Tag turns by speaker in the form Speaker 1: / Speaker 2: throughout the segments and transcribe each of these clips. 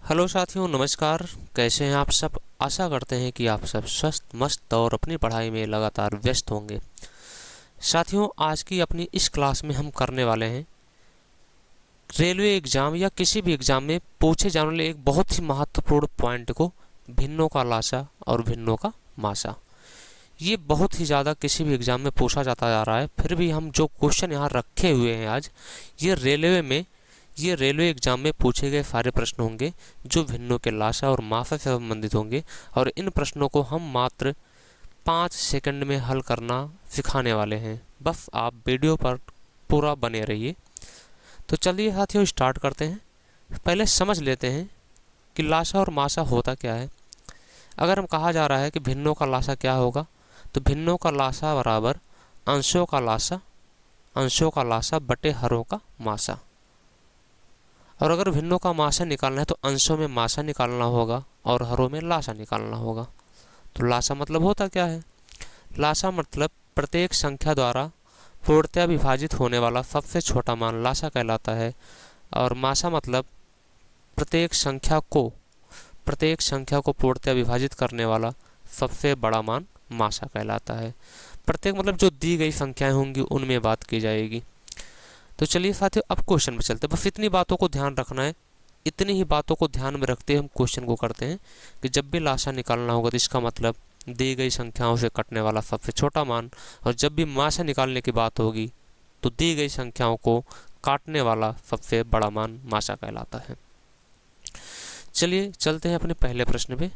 Speaker 1: Hello साथियों, नमस्कार। कैसे हैं आप सब? आशा करते हैं कि आप सब स्वस्थ मस्त और अपनी पढ़ाई में लगातार व्यस्त होंगे। साथियों, आज की अपनी इस क्लास में हम करने वाले हैं रेलवे एग्ज़ाम या किसी भी एग्ज़ाम में पूछे जाने वाले एक बहुत ही महत्वपूर्ण पॉइंट को, भिन्नों का लासा और भिन्नों का मासा। ये बहुत ही ज़्यादा किसी भी एग्ज़ाम में पूछा जाता जा रहा है। फिर भी हम जो क्वेश्चन यहाँ रखे हुए हैं आज, ये रेलवे एग्जाम में पूछे गए सारे प्रश्न होंगे जो भिन्नों के लासा और मासा से संबंधित होंगे, और इन प्रश्नों को हम मात्र 5 सेकंड में हल करना सिखाने वाले हैं। बस आप वीडियो पर पूरा बने रहिए। तो चलिए साथियों, स्टार्ट करते हैं। पहले समझ लेते हैं कि लासा और मासा होता क्या है। अगर हम कहा जा रहा है कि भिन्नों का लासा क्या होगा, तो भिन्नों का लासा बराबर अंशों का लासा बटे हरों का मासा। और अगर भिन्नों का मासा निकालना है तो अंशों में मासा निकालना होगा और हरों में लासा निकालना होगा। तो लासा मतलब होता क्या है? लासा मतलब प्रत्येक संख्या द्वारा पूर्णतया विभाजित होने वाला सबसे छोटा मान लासा कहलाता है। और मासा मतलब प्रत्येक संख्या को पूर्णतया विभाजित करने वाला सबसे बड़ा मान मासा कहलाता है। प्रत्येक मतलब जो दी गई संख्याएं होंगी उनमें बात की जाएगी। तो चलिए साथियों, अब क्वेश्चन में चलते हैं। बस इतनी बातों को ध्यान रखना है। इतनी ही बातों को ध्यान में रखते हम क्वेश्चन को करते हैं कि जब भी लासा निकालना होगा तो इसका मतलब दी गई संख्याओं से कटने वाला सबसे छोटा मान, और जब भी मासा निकालने की बात होगी तो दी गई संख्याओं को काटने वाला सबसे बड़ा मान मासा कहलाता है। चलिए चलते हैं अपने पहले प्रश्न पे।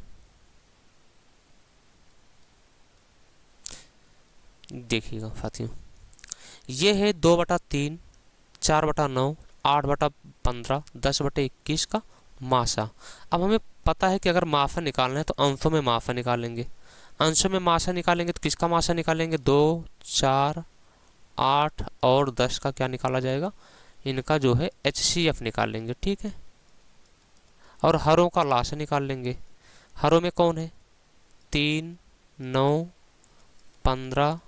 Speaker 1: देखिएगा साथियों, ये है 2/3, 4/9, 8/15, 10/21 का मासा। अब हमें पता है कि अगर मासा निकालना है तो अंशों में मासा निकालेंगे। अंशों में मासा निकालेंगे तो किसका मासा निकालेंगे? 2, 4, 8 और 10 का क्या निकाला जाएगा? इनका जो है HCF निकालेंगे, ठीक है। और हरों का लासा निकाल लेंगे। हरों में कौन है? 3, 9, 15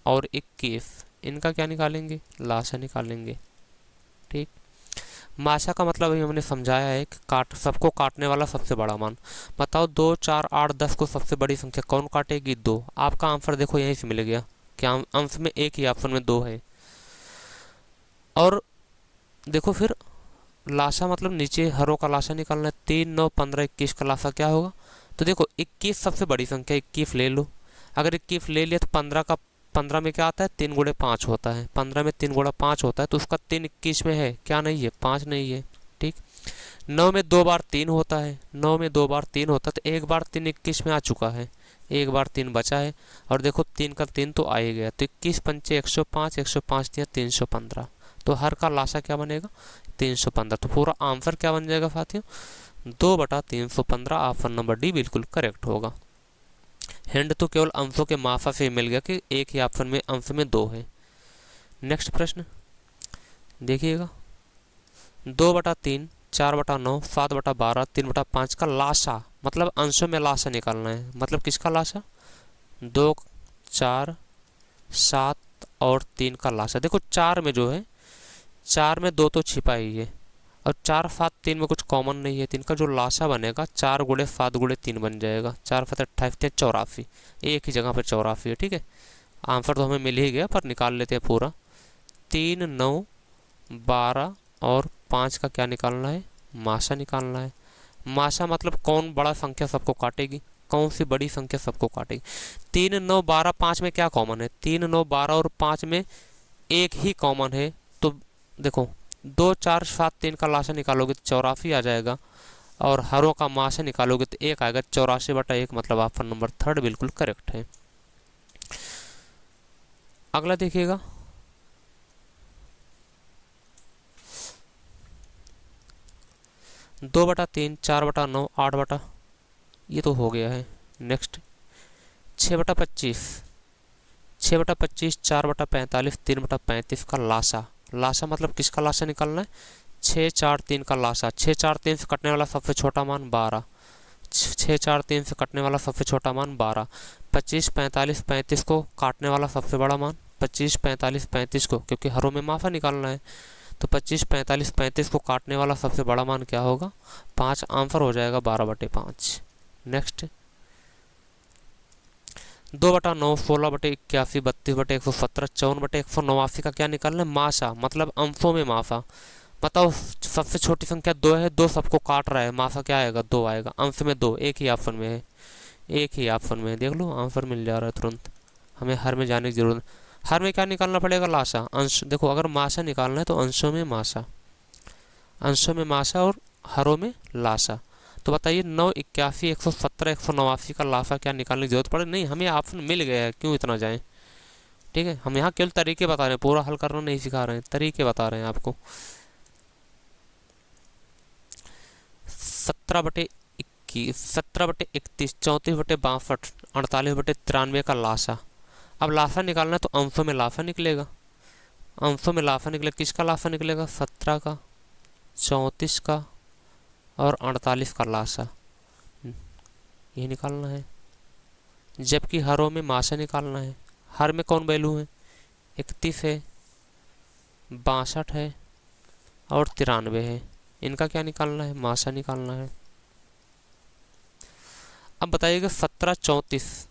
Speaker 1: और 21, इनका क्या निकालेंगे? लासा निकालेंगे, ठीक। मासा का मतलब अभी हमने समझाया है कि सबको काटने वाला सबसे बड़ा मान। बताओ 2, 4, 8, 10 को सबसे बड़ी संख्या कौन काटेगी? 2। आपका आंसर देखो यहीं से मिल गया। क्या अंश में एक ही ऑप्शन में 2 है। और देखो फिर लासा मतलब नीचे हरों का लासा निकालना है। 3, 9, 15, 21 का लासा क्या होगा? तो देखो 21 सबसे बड़ी संख्या, 21 ले लो। अगर 21 ले लिया तो 15 में क्या आता है? 3 गुणे 5 होता है। 15 में 3 गुणा 5 होता है, तो उसका 3 21 में है, क्या नहीं है? 5 नहीं है, ठीक। 9 में 2 बार 3 होता है। 9 में 2 बार 3 होता है, तो एक बार 3 21 में आ चुका है, एक बार 3 बचा है। और देखो 3 का 3 तो आ ही गया, तो 21 पंचे 105, 105 दिया 315। तो हर का लासा क्या बनेगा? 315। तो पूरा आंसर क्या बन जाएगा साथियों? 2/315। ऑप्शन नंबर डी बिल्कुल करेक्ट होगा। हिंट तो केवल अंशों के मासा से मिल गया कि एक ही ऑप्शन में अंश में 2 है। नेक्स्ट प्रश्न देखिएगा, 2/3, 4/9, 7/12, 3/5 का लासा मतलब अंशों में लासा निकालना है। मतलब किसका लासा? 2, 4, 7 और 3 का लासा। देखो 4 में जो है, 4 में 2 तो छिपा ही है, और 4, 7, 3 में कुछ कॉमन नहीं है। 3 का जो लासा बनेगा 4 गुणे 7 गुणे 3 बन जाएगा। 4 7 28, 84, एक ही जगह पर 84 है, ठीक है। आंसर तो हमें मिल ही गया, पर निकाल लेते हैं पूरा। 3, 9, 12 और 5 का क्या निकालना है? मासा निकालना है। मासा मतलब कौन बड़ा संख्या सबको काटेगी, कौन सी बड़ी संख्या सबको काटेगी। 3, 9, 12, 5 में क्या कॉमन है? 3, 9, 12 और 5 में एक ही कॉमन है। तो देखो 2, 4, 7, 3 का लासा निकालोगे तो 84 आ जाएगा, और हरों का मासा निकालोगे तो 1 आएगा। 84/1 मतलब ऑप्शन नंबर 3 बिल्कुल करेक्ट है। अगला देखिएगा, 2/3, 4/9, 8 ये तो हो गया है। नेक्स्ट 6/25, 6/25, 4/45, 3/35 का लासा। लासा मतलब किसका लासा निकालना है? 6, 4, 3 का लासा। 6, 4, 3 से कटने वाला सबसे छोटा मान 12। 6, 4, 3 से कटने वाला सबसे छोटा मान 12। 25, 45, 35 को काटने वाला सबसे बड़ा मान 25, 45, 35 को, क्योंकि हरों में माफा निकालना है। तो 25, 45, 35 को काटने वाला सबसे बड़ा मान क्या होगा? 5। आंसर हो जाएगा 12/5। नेक्स्ट 2/9, 16/81, 32/117, 54/189 का क्या निकालना है? मासा, मतलब अंशों में मासा। बताओ सबसे छोटी संख्या 2 है, 2 सबको काट रहा है, मासा क्या आएगा? 2 आएगा। अंश में 2, एक ही ऑप्शन में है, एक ही ऑप्शन में है। देख लो आंसर मिल जा रहा है तुरंत। हमें हर में जाने की जरूरत, हर में क्या निकालना पड़ेगा? लासा। अंश, देखो अगर मासा निकालना है तो अंशों में मासा, अंशों में मासा और हरों में लासा। तो बताइए 9, 81, 117, 189 का लासा क्या निकालने की जरूरत पड़े? नहीं, हमें ऑप्शन मिल गया है, क्यों इतना जाएं। ठीक है, हम यहाँ केवल तरीके बता रहे हैं, पूरा हल करना नहीं सिखा रहे हैं, तरीके बता रहे हैं आपको। 17/21, 17/31, 34/62, 48/93 का लासा। अब लासा निकालना है तो अंशों में लासा निकलेगा, अंशों में लासा निकलेगा। किसका लासा निकलेगा? 17 का, 34 का और 48 का लासा, ये निकालना है। जबकि हरों में मासा निकालना है। हर में कौन वैल्यू है? 31 है, 62 है और 93 है। इनका क्या निकालना है? मासा निकालना है। अब बताइएगा 17, 34,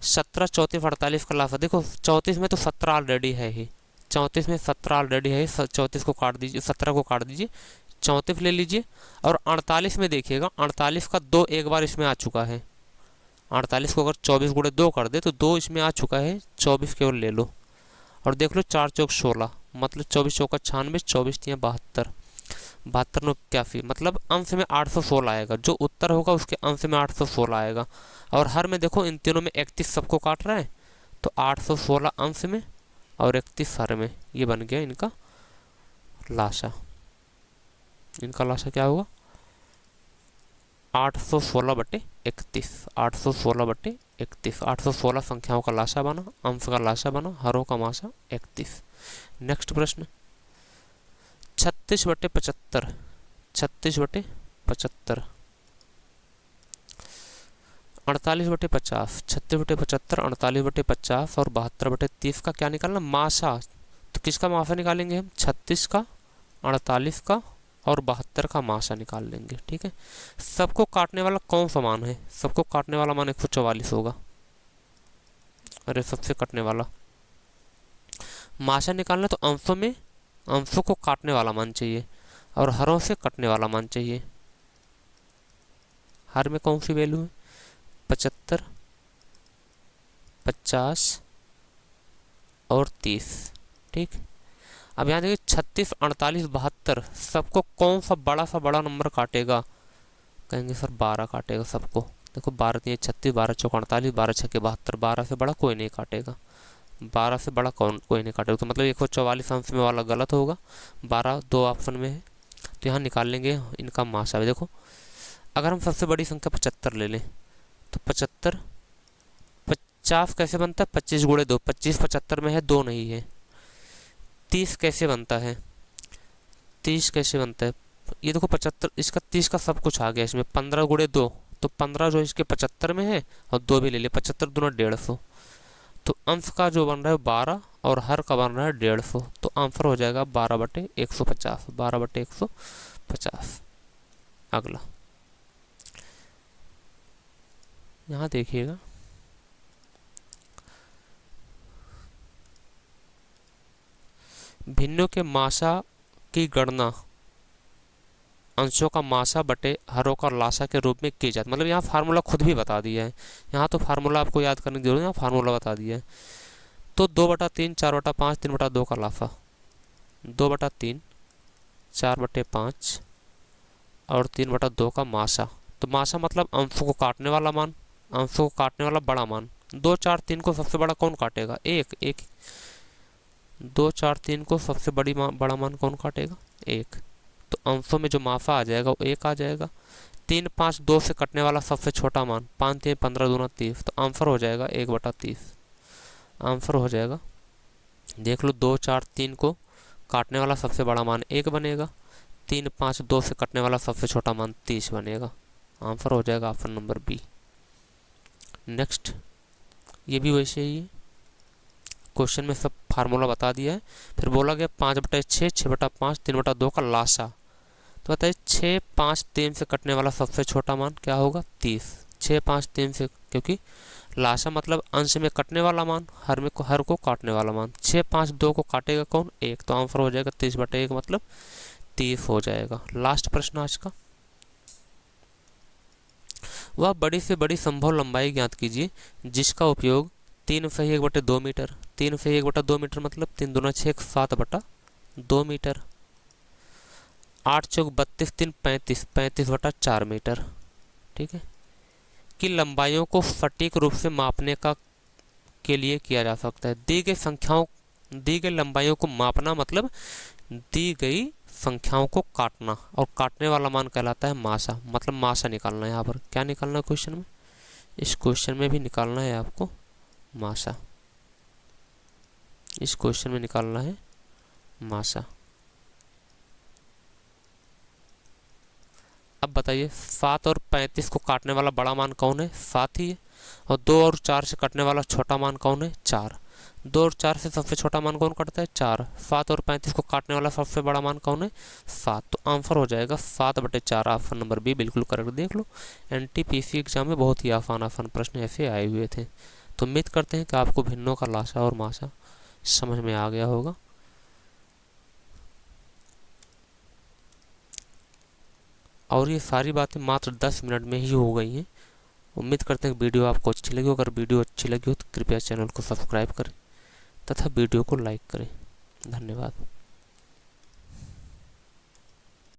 Speaker 1: 17, 34, 48 का लासा। देखो 34 में तो 17 ऑलरेडी है ही, 34 में 17 ऑलरेडी है, 34 को काट दीजिए, 17 को काट दीजिए, 34 ले लीजिए। और 48 में देखिएगा, 48 का 2 एक बार इसमें आ चुका है। 48 को अगर 24 गुणे 2 कर दे तो 2 इसमें आ चुका है, 24 केवल ले लो। और देख लो 4 चौक 16, मतलब 24 चौका 96, 24 तियाँ 72, 72 9 81, मतलब अंश में 816 आएगा। जो उत्तर होगा उसके अंश में 816 आएगा। और हर में देखो इन तीनों में 31 सबको काट रहा है, तो 816 अंश में और 31 हर में। ये बन गया इनका लासा। इनका लासा क्या होगा? 816/31, 816/31, 816 संख्याओं का लासा बना, अंश का लासा बना, हरों का मासा 31। नेक्स्ट प्रश्न 36/75, 36/75, 48/50, 36/75, 48/50 और 72/30 का क्या निकालना? मासा। तो किसका मासा निकालेंगे हम? 36 का, 48 का और 72 का मासा निकाल लेंगे। ठीक है, सबको काटने वाला कौन सा मान है? सबको काटने वाला मान 144 होगा। अरे सबसे कटने वाला मासा निकालना तो अंशों में, अंशों को काटने वाला मान चाहिए और हरों से कटने वाला मान चाहिए। हर में कौन सी वैल्यू है? 75, 50 और 30। ठीक, अब यहाँ देखिए 36, 48, 72 सबको कौन सा बड़ा नंबर काटेगा? कहेंगे सर 12 काटेगा सबको। देखो 12 3 36, 12 चौक 48, 12 छक्के 72, 12 से बड़ा कोई नहीं काटेगा, 12 से बड़ा कोई नहीं काटेगा। तो मतलब 144 अंश में वाला गलत होगा, 12 दो ऑप्शन में है। तो यहाँ निकाल लेंगे इनका मासा। देखो अगर हम सबसे बड़ी संख्या 75 ले लें तो 75, 50 कैसे बनता है? 25 गुणे 2, 25 75 में है, 2 नहीं है। 30 कैसे बनता है? 30 कैसे बनता है? ये देखो 75, इसका 30 का सब कुछ आ गया इसमें। 15 गुणे 2, तो 15 जो इसके 75 में है और 2 भी ले ले, 75 दूना 150। तो अंश का जो बन रहा है 12 और हर का बन रहा है 150। तो आंसर हो जाएगा 12/150, 12/150। अगला यहाँ देखिएगा, भिन्नों के मासा की गणना अंशों का मासा बटे हरों का लासा के रूप में की जाती। मतलब यहाँ फार्मूला खुद भी बता दिया है, यहाँ तो फार्मूला आपको याद करने की जरूरत है, यहाँ फार्मूला बता दिया है। तो 2/3, 4/5, 3/2 का लासा, 2/3, 4/5 और 3/2 का मासा। तो मासा मतलब अंशों को काटने वाला मान, अंशों को काटने वाला बड़ा मान। 2, 4, 3 को सबसे बड़ा कौन काटेगा? एक। 2, 4, 3 को सबसे बड़ा मान कौन काटेगा? 1। तो अंशों में जो मासा आ जाएगा वो 1 आ जाएगा। 3, 5, 2 से कटने वाला सबसे छोटा मान, 5 3 15 दूना 30। तो आंसर हो जाएगा 1/30। आंसर हो जाएगा, देख लो 2, 4, 3 को काटने वाला सबसे बड़ा मान 1 बनेगा, 3, 5, 2 से कटने वाला सबसे छोटा मान 30 बनेगा। आंसर हो जाएगा ऑप्शन नंबर बी। नेक्स्ट, ये भी वैसे ही है। क्वेश्चन में सब फार्मूला बता दिया है। फिर बोला गया 5/6, 6/5, 3/2 का लासा। तो बताइए 6, 5, 3 से कटने वाला सबसे छोटा मान क्या होगा? 30। 6, 5, 3 से, क्योंकि लासा मतलब अंश में कटने वाला मान, हर को काटने वाला मान। 6, 5, 2 को काटेगा कौन? 1, तो आंसर हो जाएगा 30/1 मतलब 30 हो जाएगा। लास्ट प्रश्न आज का, वह बड़ी से बड़ी संभव लंबाई ज्ञात कीजिए जिसका उपयोग 3/1/2 मीटर, 3/1/2 मीटर मतलब 3 दूना 6, 7/2 मीटर। 8 चौक 32, 3 35, 35/4 मीटर, ठीक है, की लंबाइयों को सटीक रूप से मापने का के लिए किया जा सकता है। दी गई लंबाइयों को मापना मतलब दी गई संख्याओं को काटना, और काटने वाला मान कहलाता है मासा, मतलब मासा निकालना है। यहाँ पर क्या निकालना है क्वेश्चन में? इस क्वेश्चन में भी निकालना है आपको मासा, इस क्वेश्चन में निकालना है मासा। अब बताइए 7 और 35 को काटने वाला बड़ा मान कौन है? 7 ही है। और 2 और 4 से कटने वाला छोटा मान कौन है? 4। 2 और 4 से सबसे छोटा मान कौन कटता है? 4। 7 और 35 को काटने वाला सबसे बड़ा मान कौन है? 7। तो आंसर हो जाएगा 7/4, ऑप्शन नंबर बी बिल्कुल करेक्ट। देख लो, NTPC एग्जाम में बहुत ही आसान प्रश्न ऐसे आए हुए थे। तो उम्मीद करते हैं कि आपको भिन्नों का लासा और मासा समझ में आ गया होगा। और ये सारी बातें मात्र 10 मिनट में ही हो गई हैं। उम्मीद करते हैं कि वीडियो आपको अच्छी लगी। अगर वीडियो अच्छी लगी हो तो कृपया चैनल को सब्सक्राइब करें तथा वीडियो को लाइक करें। धन्यवाद।